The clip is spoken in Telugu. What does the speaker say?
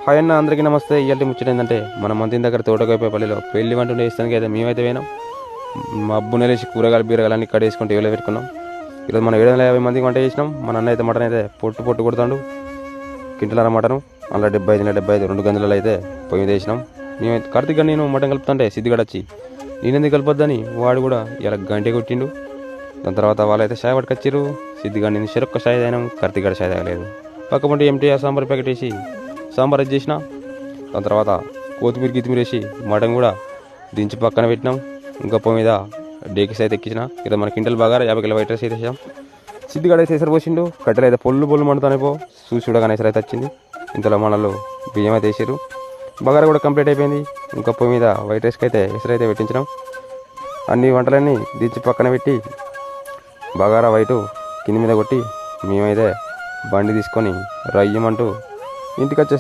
హాయ్ అన్న, అందరికీ నమస్తే. ఇవాళ ముచ్చట ఏంటంటే మన మంత్రి దగ్గర తోటకోపల్లిలో పెళ్లి వంట వేస్తానికి అయితే మేమైతే పోయినాం. మబ్బు నెలేసి కూరగాయలు బీరగాయలు అన్ని కడేసుకుంటూ ఇవ్వలే పెట్టుకున్నాం. ఈరోజు మనం 750 మందికి వంట చేసినాం. మన అన్న అయితే మటన్ అయితే పొట్టు కొడతాడు. కింటలర మటను అలా 75 2 గంజలలో అయితే పొయ్యి వేసినాం. మేమైతే కార్తీక్ గారు నేను మటన్ కలుపుతుంటే సిద్ధిగడ వచ్చి నేనెందుకు కలపొద్దని వాడు కూడా ఇలా గంటే కొట్టిండు. దాని తర్వాత వాళ్ళైతే షాయ్ పట్టుకొచ్చిర్రు. సిద్ధిగాడు నేను చెరొక్క షాయ్ తాగినాం. కార్తీక్ గారు షాయ్ తాగలేదు. పక్క పంట ఎంటీఆర్ సాంబార్ ప్యాకెట్ వేసి సాంబార్ అది చేసిన. దాని తర్వాత కొత్తిమీర వేసి మటన్ కూడా దించి పక్కన పెట్టినాం. ఇంకా పొయ్యి మీద డేకిస్ అయితే ఎక్కించిన. ఇక్కడ మన కింటల్ బాగా 50 కిలో వైట్ రైస్ అయితే వేసాం. సిద్ధిగాడు అయితే ఎసరు పోసిండు. కట్టెలు అయితే పొల్లు మండుతానే చూసి చూడగానే ఎసరు అయితే వచ్చింది. ఇంతలో మనలో బియ్యం అయితే వేసారు. బగారా కూడా కంప్లీట్ అయిపోయింది. ఇంకా పొయ్యి మీద వైట్ రైస్కి అయితే ఎసరు అయితే పెట్టించినాం. అన్ని వంటలన్నీ దించి పక్కన పెట్టి బగారా వైటు కింది మీద కొట్టి మేమైతే బండి తీసుకొని రయ్యమంటూ ఇంటికి వచ్చేసాం.